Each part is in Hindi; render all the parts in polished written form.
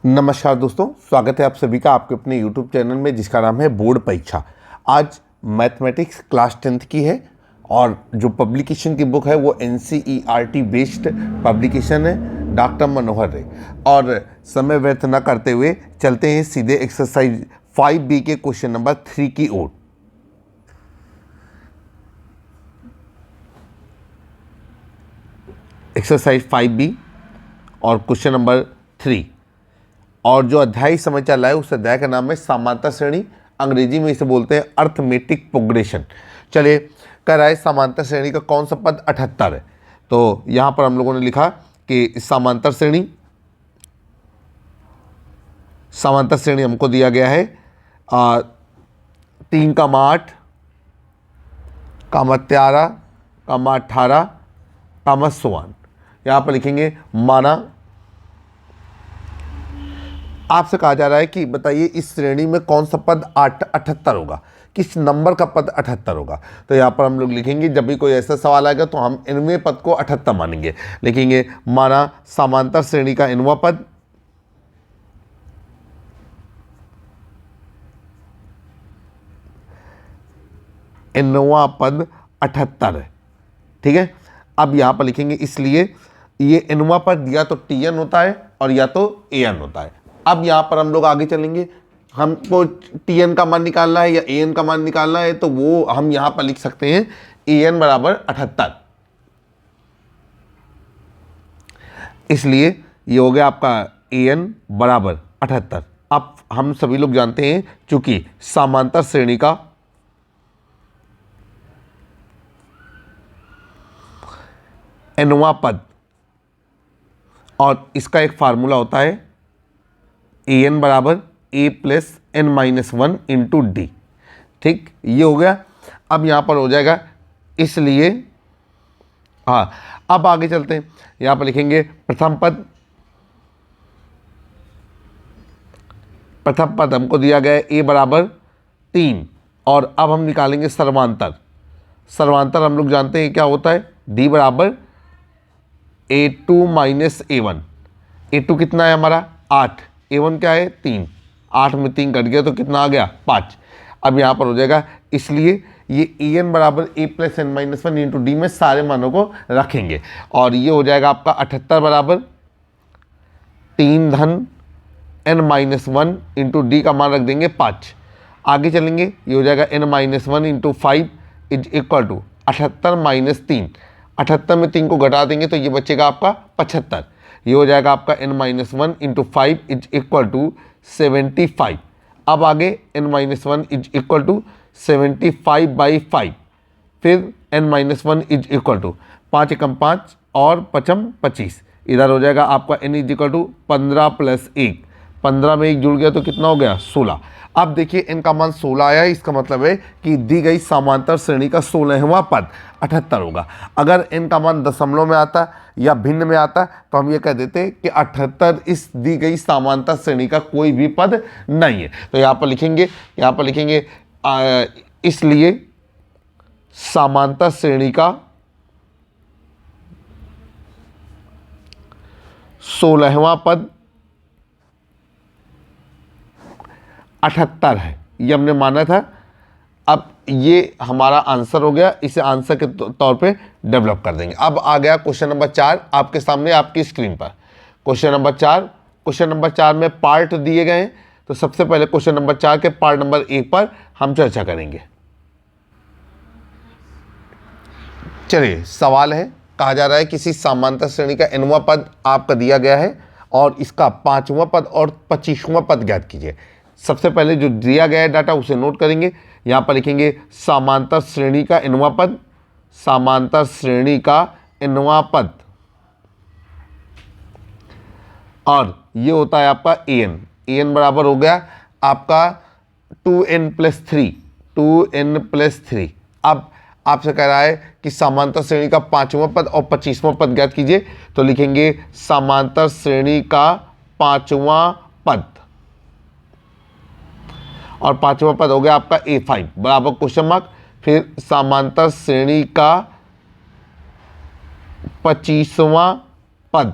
नमस्कार दोस्तों, स्वागत है आप सभी का आपके अपने YouTube चैनल में जिसका नाम है बोर्ड परीक्षा। आज मैथमेटिक्स क्लास 10th की है और जो पब्लिकेशन की बुक है वो NCERT बेस्ड पब्लिकेशन है, डॉक्टर मनोहर है। और समय व्यर्थ न करते हुए चलते हैं सीधे एक्सरसाइज 5B के क्वेश्चन नंबर 3 की ओर। एक्सरसाइज 5B और क्वेश्चन नंबर 3, और जो अध्याय समय चल रहा है उस अध्याय का नाम है समांतर श्रेणी। अंग्रेजी में इसे बोलते हैं अर्थमेटिक प्रोग्रेशन। चलिए, कह रहा है समांतर श्रेणी का कौन सा पद 78 है। तो यहाँ पर हम लोगों ने लिखा कि समांतर श्रेणी हमको दिया गया है 3, 8, 13, 18, 16। यहाँ पर लिखेंगे माना आपसे कहा जा रहा है कि बताइए इस श्रेणी में कौन सा पद 78 होगा, किस नंबर का पद 78 होगा। तो यहाँ पर हम लोग लिखेंगे, जब भी कोई ऐसा सवाल आएगा तो हम इनवें पद को 78 मानेंगे। लिखेंगे माना समांतर श्रेणी का इनवा पद 78 है। ठीक है, अब यहाँ पर लिखेंगे इसलिए ये इनवा पद या तो TN होता है और या तो AN होता है। अब यहाँ पर हम लोग आगे चलेंगे, हमको TN का मान निकालना है या AN का मान निकालना है, तो वो हम यहाँ पर लिख सकते हैं AN बराबर 78। इसलिए ये हो गया आपका AN बराबर 78। अब हम सभी लोग जानते हैं चूंकि समांतर श्रेणी का nवां पद, और इसका एक फार्मूला होता है AN बराबर A plus N-1 into D। ठीक, ये हो गया। अब यहाँ पर हो जाएगा, इसलिए हाँ, अब आगे चलते हैं। यहाँ पर लिखेंगे प्रथम पद हमको दिया गया है A बराबर 3, और अब हम निकालेंगे सर्वांतर हम लोग जानते हैं क्या होता है, D बराबर A2 माइनस A1। A2 कितना है हमारा 8, A1 क्या है 3, 8 में 3 कट गया तो कितना आ गया 5। अब यहाँ पर हो जाएगा, इसलिए ये AN बराबर A plus N-1 into D में सारे मानों को रखेंगे, और ये हो जाएगा आपका 78 बराबर 3 धन N-1 इंटू D का मान रख देंगे 5। आगे चलेंगे, ये हो जाएगा N-1 into 5 is equal to 78 minus 3। 78 में 3 को घटा देंगे तो ये बचेगा आपका 75। ये हो जाएगा आपका N-1 into 5 is equal to 75। अब आगे N-1 इज इक्वल टू 75/5, फिर N-1 इज इक्वल टू 5 एकम 5 और 5 25। इधर हो जाएगा आपका N is equal to 15 plus 1, 15 में 1 जुड़ गया तो कितना हो गया 16। अब देखिए N का मान 16 आया है, इसका मतलब है कि दी गई समांतर श्रेणी का 16वां पद 78 होगा। अगर N का मान दशमलव में आता या भिन्न में आता तो हम ये कह देते कि 78 इस दी गई समांतर श्रेणी का कोई भी पद नहीं है। तो यहाँ पर लिखेंगे इसलिए समांतर श्रेणी का 16वां पद 78 है, ये हमने माना था। अब ये हमारा आंसर हो गया, इसे आंसर के तौर पे डेवलप कर देंगे। अब आ गया क्वेश्चन नंबर 4 आपके सामने आपकी स्क्रीन पर। क्वेश्चन नंबर 4 में पार्ट दिए गए हैं, तो सबसे पहले क्वेश्चन नंबर 4 के पार्ट नंबर 1 पर हम चर्चा करेंगे। चलिए, सवाल है, कहा जा रहा है किसी समांतर श्रेणी का nवां पद आपका दिया गया है और इसका 5वां पद और 25वां पद ज्ञात कीजिए। सबसे पहले जो दिया गया है डाटा उसे नोट करेंगे। यहाँ पर लिखेंगे समांतर श्रेणी का nवां पद, और ये होता है आपका AN बराबर हो गया आपका 2N प्लस 3। अब आपसे कह रहा है कि समांतर श्रेणी का 5वां पद और 25वां पद ज्ञात कीजिए। तो लिखेंगे समांतर श्रेणी का 5वां पद, और 5वां पद हो गया आपका A5 बराबर क्वेश्चन मार्क। फिर समांतर श्रेणी का 25वां पद,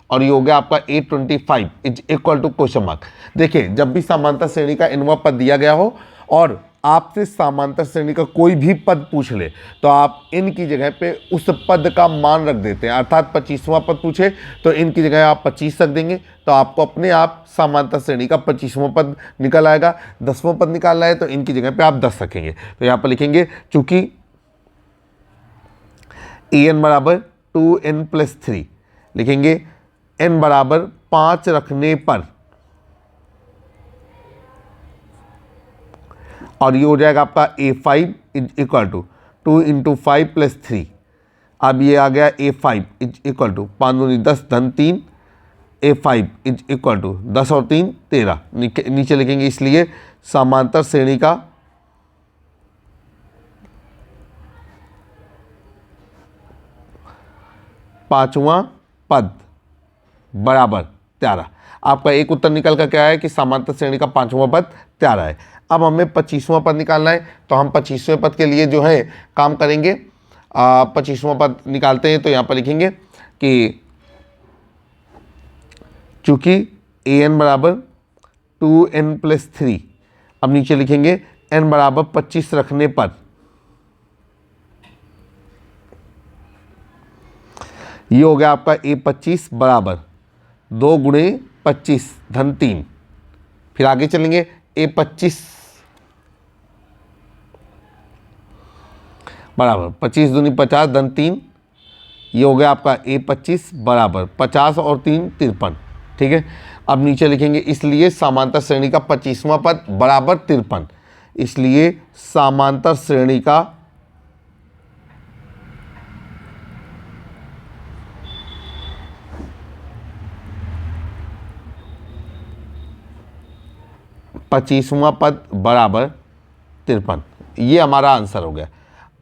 और ये हो गया आपका 825 is equal to question mark. देखिए, जब भी समांतर श्रेणी का nवां पद दिया गया हो और आपसे समांतर श्रेणी का कोई भी पद पूछ ले तो आप इन की जगह पे उस पद का मान रख देते हैं। अर्थात 25वां पद पूछे तो इन की जगह आप 25 रख देंगे, तो आपको अपने आप समांतर श्रेणी का 25वां पद निकल आएगा। 10वां पद निकालना है तो इनकी जगह पे आप 10 रखेंगे। तो यहाँ पर लिखेंगे चूंकि an बराबर 2n+3 लिखेंगे, n बराबर 5 रखने पर, और ये हो जाएगा आपका a5 इज इक्वल टू 2 × 5 + 3। अब ये आ गया a5 इज इक्वल टू 5 दूनी 10 धन 3, a5 इज इक्वल टू 10 और 3 13 नीचे लिखेंगे। इसलिए समांतर श्रेणी का पांचवा पद बराबर 13। आपका एक उत्तर निकल कर क्या है कि समांतर श्रेणी का पांचवा पद 13 है। अब हमें 25वां पद निकालना है, तो हम 25वें पद के लिए जो है काम करेंगे। 25वां पद निकालते हैं तो यहाँ पर लिखेंगे कि चूंकि an बराबर 2n+3, अब नीचे लिखेंगे n बराबर 25 रखने पर ये हो गया आपका a25 बराबर 2 × 25 धन 3। फिर आगे चलेंगे, a25 बराबर 25 दूनी 50 धन 3, ये हो गया आपका a25 बराबर 50 और 3 53। ठीक है, अब नीचे लिखेंगे इसलिए समांतर श्रेणी का 25वां पद बराबर 53। इसलिए समांतर श्रेणी का 25वां पद बराबर 53। ये हमारा आंसर हो गया।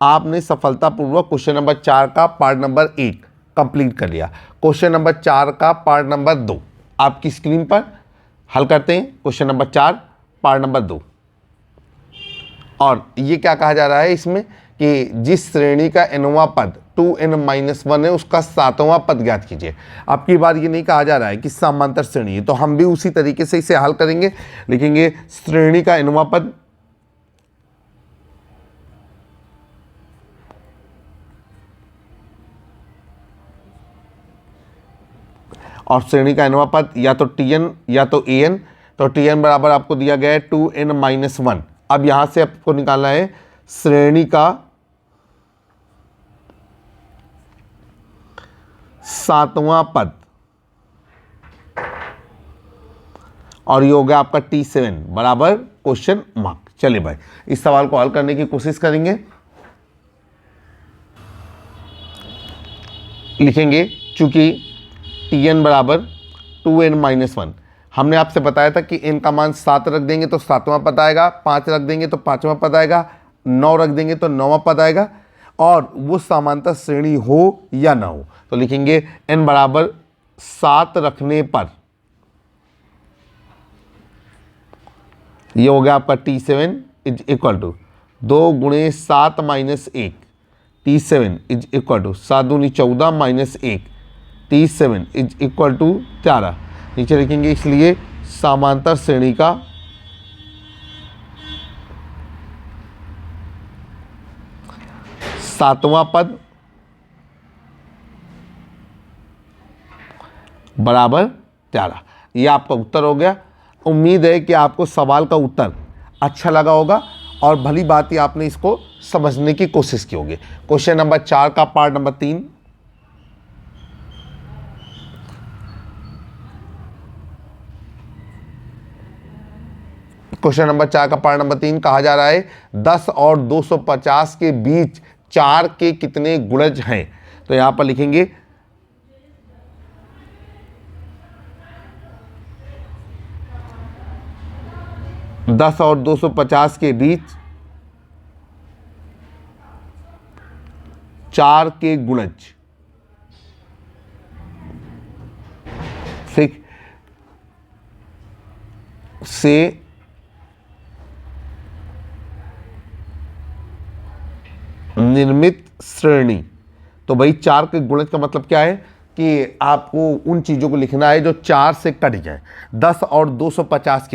आपने सफलतापूर्वक क्वेश्चन नंबर 4 का पार्ट नंबर 1 कंप्लीट कर लिया। क्वेश्चन नंबर 4 का पार्ट नंबर 2 आपकी स्क्रीन पर हल करते हैं। क्वेश्चन नंबर 4 पार्ट नंबर 2, और ये क्या कहा जा रहा है इसमें कि जिस श्रेणी का nवां पद 2n-1 है उसका 7वां पद ज्ञात कीजिए। अब की बार ये नहीं कहा जा रहा है कि समांतर श्रेणी है, तो हम भी उसी तरीके से इसे हल करेंगे। लिखेंगे श्रेणी का nवां पद और श्रेणी का nवां पद या तो tn या तो an। तो tn बराबर आपको दिया गया है 2n-1। अब यहां से आपको निकालना है श्रेणी का 7वां पद, और ये हो गया आपका t7 बराबर क्वेश्चन मार्क। चलिए भाई, इस सवाल को हल करने की कोशिश करेंगे। लिखेंगे चूंकि tn बराबर 2n-1, हमने आपसे बताया था कि n का मान 7 रख देंगे तो 7वां पद आएगा, 5 रख देंगे तो 5वां पद आएगा, 9 रख देंगे तो 9वां पद आएगा, और वो समांतर श्रेणी हो या ना हो। तो लिखेंगे n बराबर 7 रखने पर ये हो गया आपका t7 is equal to 2 × 7 - 1। t7 is equal to 7 दूनी 14 - 1। t7 इज इक्वल टू 13 नीचे लिखेंगे। इसलिए समांतर श्रेणी का 7वां पद बराबर 13। ये आपका उत्तर हो गया। उम्मीद है कि आपको सवाल का उत्तर अच्छा लगा होगा और भली बात ही आपने इसको समझने की कोशिश की होगी। क्वेश्चन नंबर 4 का पार्ट नंबर 3, क्वेश्चन नंबर 4 का पार्ट नंबर 3 कहा जा रहा है 10 और 250 के बीच 4 के कितने गुणज हैं। तो यहां पर लिखेंगे 10 और 250 के बीच 4 के गुणज। ठीक, से निर्मित श्रेणी। तो भाई 4 के गुणज का मतलब क्या है? कि आपको उन चीज़ों को लिखना है जो 4 से कट जाए। 10 और 250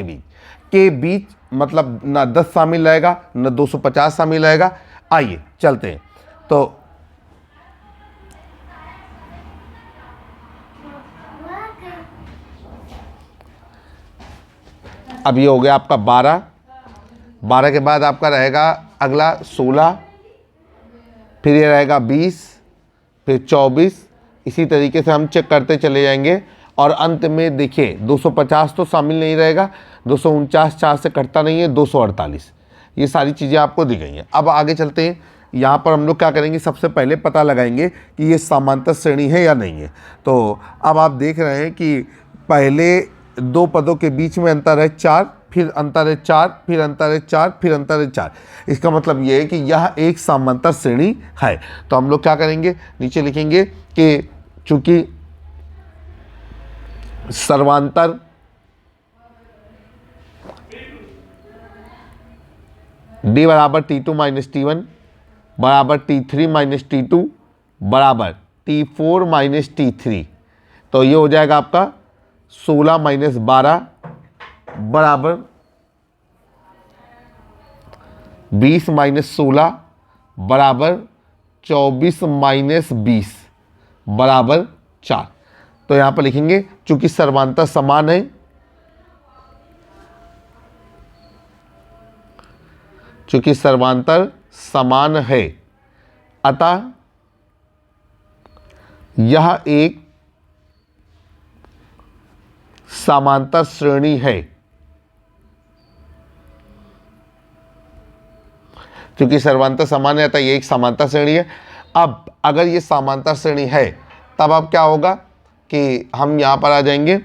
के बीच मतलब ना 10 शामिल रहेगा ना 250 शामिल रहेगा। आइए चलते हैं। तो अब ये हो गया आपका 12, 12 के बाद आपका रहेगा अगला 16, फिर ये रहेगा 20, फिर 24। इसी तरीके से हम चेक करते चले जाएंगे और अंत में देखिए 250 तो शामिल नहीं रहेगा, 249 4 से कटता नहीं है, 248। ये सारी चीज़ें आपको दी गई हैं। अब आगे चलते हैं। यहाँ पर हम लोग क्या करेंगे, सबसे पहले पता लगाएंगे कि ये समांतर श्रेणी है या नहीं है। तो अब आप देख रहे हैं कि पहले दो पदों के बीच में अंतर है 4, फिर अंतर है 4, फिर अंतर है 4, फिर अंतर है 4। इसका मतलब ये है कि यह एक समांतर श्रेणी है। तो हम लोग क्या करेंगे, नीचे लिखेंगे कि चूंकि सर्वांतर d बराबर T2 माइनस T1 बराबर T3 माइनस T2 बराबर T4 माइनस T3, तो ये हो जाएगा आपका 16 माइनस 12 बराबर 20 माइनस 16 बराबर 24 माइनस 20 बराबर 4। तो यहाँ पर लिखेंगे चूंकि सर्वांतर समान है, चूंकि सर्वांतर समान है, अतः यह एक समांतर श्रेणी है। क्योंकि सर्वांतर समान है अतः ये एक समांतर श्रेणी है। अब अगर ये समांतर श्रेणी है तब अब क्या होगा कि हम यहाँ पर आ जाएंगे,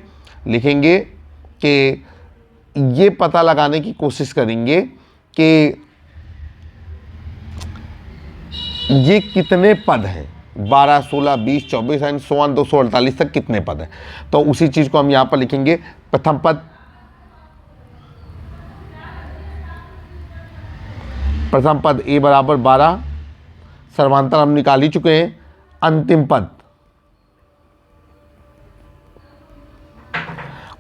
लिखेंगे कि ये पता लगाने की कोशिश करेंगे कि ये कितने पद हैं, 12 16 20 24 एंड सो ऑन 248 तक कितने पद हैं। तो उसी चीज़ को हम यहाँ पर लिखेंगे। प्रथम पद a बराबर 12, सर्वांतर हम निकाल ही चुके हैं। अंतिम पद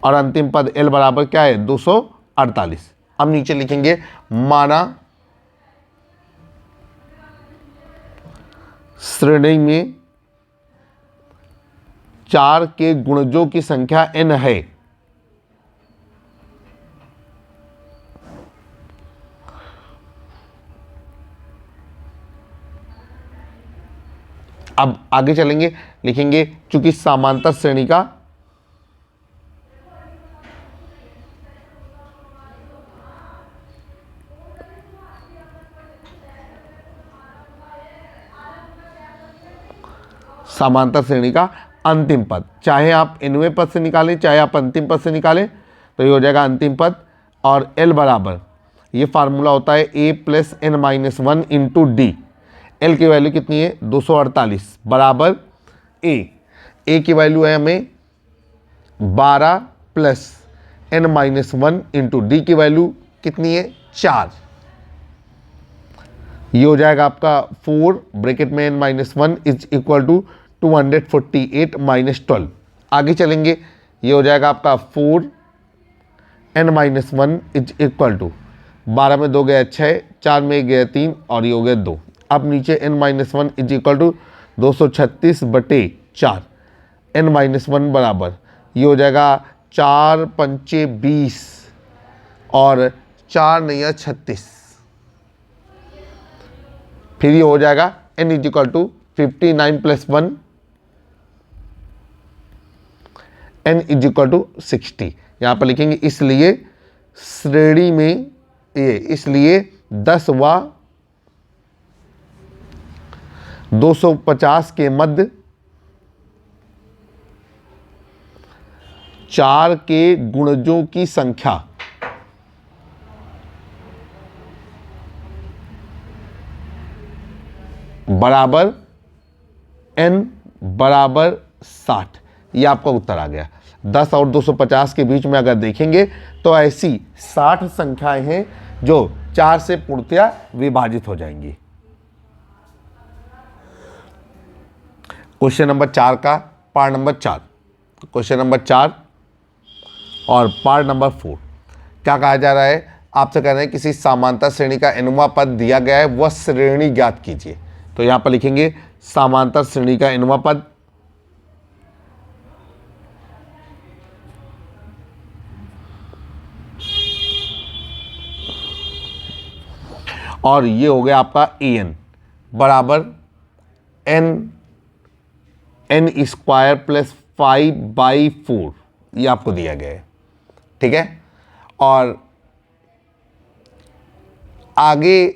और अंतिम पद l बराबर क्या है, 248। अब नीचे लिखेंगे माना श्रेणी में 4 के गुणजों की संख्या n है। अब आगे चलेंगे, लिखेंगे चूंकि समांतर श्रेणी का अंतिम पद, चाहे आप nवें पद से निकालें चाहे आप अंतिम पद से निकालें, तो ये हो जाएगा अंतिम पद। और l बराबर, ये फार्मूला होता है a plus n minus 1 into D. l की वैल्यू कितनी है, 248 बराबर a की वैल्यू है हमें 12 plus n minus 1 into D की वैल्यू कितनी है, 4। ये हो जाएगा आपका 4 ब्रैकेट में n minus 1 is equal to 248 minus 12। आगे चलेंगे, ये हो जाएगा आपका 4 n minus 1 is equal to 12 में 2 गया 6, 4 में 1 गया 3 और ये हो गया 2। अब नीचे n minus 1 is equal to 236 बटे 4, n माइनस 1 बराबर ये हो जाएगा 4 पंचे 20 और 4 नया 36। फिर ये हो जाएगा n is equal to 59 plus 1, n is equal to 60। यहाँ पर लिखेंगे इसलिए श्रेणी में ये, इसलिए 10 व 250 के मध्य 4 के गुणजों की संख्या बराबर n बराबर 60। ये आपका उत्तर आ गया। 10 और 250 के बीच में अगर देखेंगे तो ऐसी 60 संख्याएं हैं जो 4 से पूर्णतया विभाजित हो जाएंगी। क्वेश्चन नंबर 4 का पार्ट नंबर 4, क्वेश्चन नंबर 4 और पार्ट नंबर 4 क्या कहा जा रहा है, आपसे कह रहे हैं किसी समांतर श्रेणी का एनुमा पद दिया गया है, वह श्रेणी ज्ञात कीजिए। तो यहां पर लिखेंगे समांतर श्रेणी का एनुमा पद, और ये हो गया आपका an बराबर n स्क्वायर प्लस 5/4, ये आपको दिया गया है, ठीक है। और आगे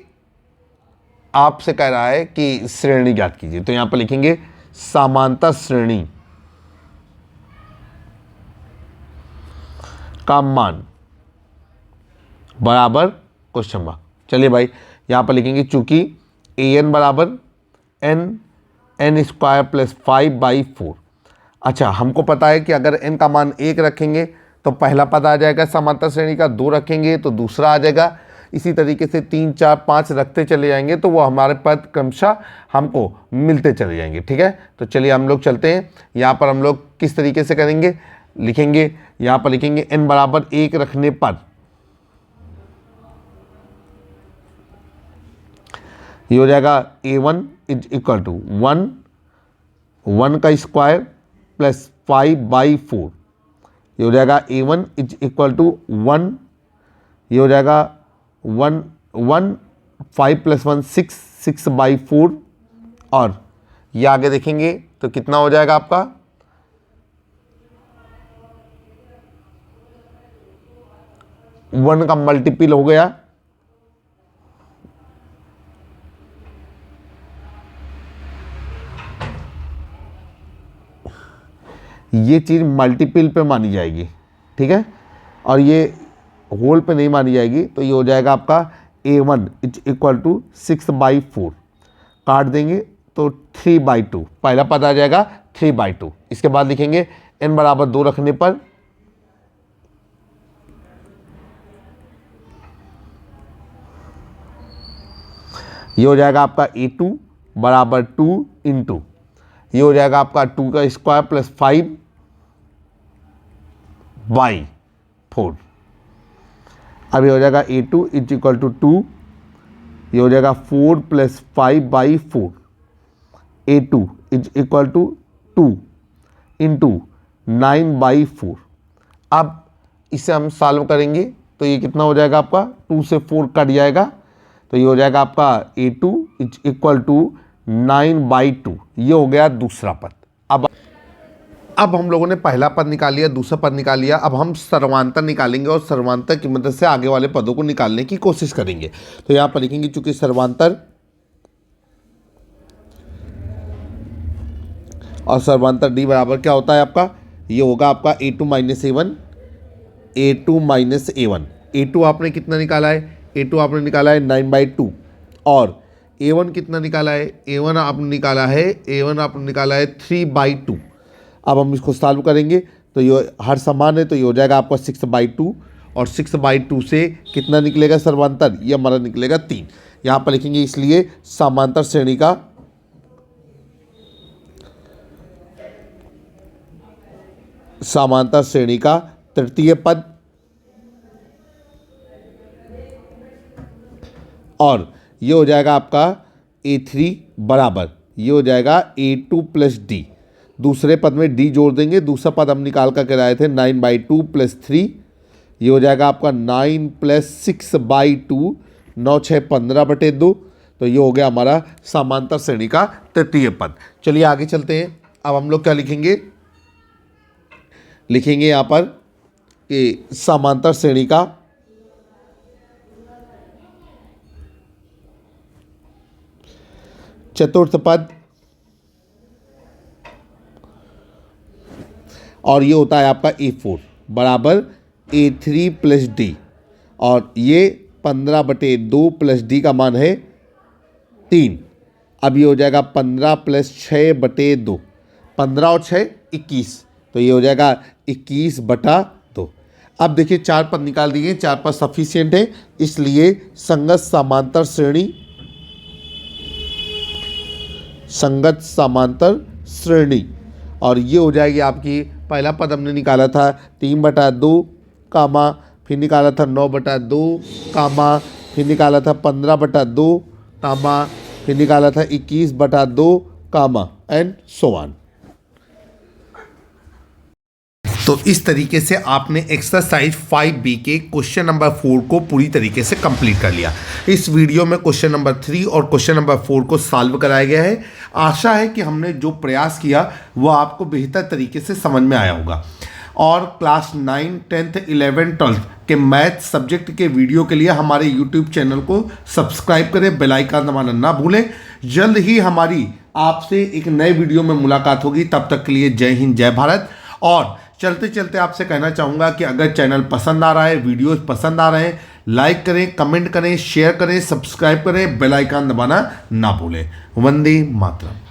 आपसे कह रहा है कि श्रेणी ज्ञात कीजिए। तो यहां पर लिखेंगे समांतर श्रेणी का मान बराबर क्वेश्चन मार्क। चलिए भाई यहां पर लिखेंगे चूंकि an बराबर n स्क्वायर प्लस 5/4। अच्छा, हमको पता है कि अगर n का मान 1 रखेंगे तो पहला पद आ जाएगा समांतर श्रेणी का, 2 रखेंगे तो दूसरा आ जाएगा, इसी तरीके से 3 4 5 रखते चले जाएंगे तो वो हमारे पद क्रमशः हमको मिलते चले जाएंगे, ठीक है। तो चलिए हम लोग चलते हैं, यहाँ पर हम लोग किस तरीके से करेंगे, लिखेंगे यहाँ पर लिखेंगे n बराबर 1 रखने पर ये हो जाएगा a1 इज इक्वल टू 1 का स्क्वायर प्लस 5/4, ये हो जाएगा a1 इज इक्वल टू 1, ये हो जाएगा 1 5 + 1 6/4, और ये आगे देखेंगे तो कितना हो जाएगा आपका 1 का मल्टीपल हो गया, ये चीज़ मल्टीपल पे मानी जाएगी, ठीक है, और ये होल पे नहीं मानी जाएगी। तो ये हो जाएगा आपका a1 इज इक्वल टू 6/4, काट देंगे तो 3/2, पहला पद आ जाएगा 3/2। इसके बाद लिखेंगे n बराबर 2 रखने पर ये हो जाएगा आपका a2 बराबर 2 इंटू, ये हो जाएगा आपका 2 का स्क्वायर प्लस 5/4। अब ये हो जाएगा a2 इज इक्वल टू 2, ये हो जाएगा 4 + 5/4, a2 is equal to 2 into 9/4। अब इसे हम सॉल्व करेंगे तो ये कितना हो जाएगा आपका 2 से 4 कट जाएगा, तो ये हो जाएगा आपका a2 इज इक्वल टू 9/2, ये हो गया दूसरा पद। अब हम लोगों ने पहला पद निकाल लिया, दूसरा पद निकाल लिया, अब हम सर्वांतर निकालेंगे और सर्वांतर की मदद से आगे वाले पदों को निकालने की कोशिश करेंगे। तो यहां पर लिखेंगे चूंकि सर्वांतर और सर्वांतर d बराबर क्या होता है आपका, ये होगा आपका a2 - a1, a2 आपने कितना निकाला है, a2 आपने निकाला है 9/2, और a1 कितना निकाला है, a1 आपने निकाला है 3/2। अब हम इसको सॉल्व करेंगे तो ये हर समान है, तो ये हो जाएगा आपका 6/2, और 6/2 से कितना निकलेगा सर्वांतर, ये हमारा निकलेगा 3। यहाँ पर लिखेंगे इसलिए समांतर श्रेणी का तृतीय पद, और ये हो जाएगा आपका a3 बराबर, ये हो जाएगा a2 + d, दूसरे पद में d जोड़ देंगे, दूसरा पद हम निकाल कर लाए थे 9/2 + 3, ये हो जाएगा आपका 9 + 6/2, 9 6 15/2, तो ये हो गया हमारा समांतर श्रेणी का तृतीय पद। चलिए आगे चलते हैं। अब हम लोग क्या लिखेंगे, यहाँ पर कि समांतर श्रेणी का चतुर्थ पद, और ये होता है आपका a4 बराबर a3 + d, और ये 15/2 + d का मान है 3। अब ये हो जाएगा 15 + 6/2, 15 और 6 21, तो ये हो जाएगा 21/2। अब देखिए 4 पद निकाल दिए, 4 पद सफिशिएंट है, इसलिए संगत समांतर श्रेणी और ये हो जाएगी आपकी, पहला पद हमने निकाला था 3/2 कामा, फिर निकाला था 9/2 कामा, फिर निकाला था 15/2 कामा, फिर निकाला था 21/2 कामा एंड सो ऑन। तो इस तरीके से आपने एक्सरसाइज 5B के क्वेश्चन नंबर 4 को पूरी तरीके से कंप्लीट कर लिया। इस वीडियो में क्वेश्चन नंबर 3 और क्वेश्चन नंबर 4 को सॉल्व कराया गया है। आशा है कि हमने जो प्रयास किया वो आपको बेहतर तरीके से समझ में आया होगा। और क्लास 9, 10th, 11th, 12th के मैथ सब्जेक्ट के वीडियो के लिए हमारे यूट्यूब चैनल को सब्सक्राइब करें, बेल आइकन दबाना ना भूलें। जल्द ही हमारी आपसे एक नए वीडियो में मुलाकात होगी। तब तक के लिए जय हिंद, जय भारत। और चलते चलते आपसे कहना चाहूँगा कि अगर चैनल पसंद आ रहा है, वीडियोस पसंद आ रहे हैं, लाइक करें, कमेंट करें, शेयर करें, सब्सक्राइब करें, बेल आइकन दबाना ना भूलें। वंदे मातरम।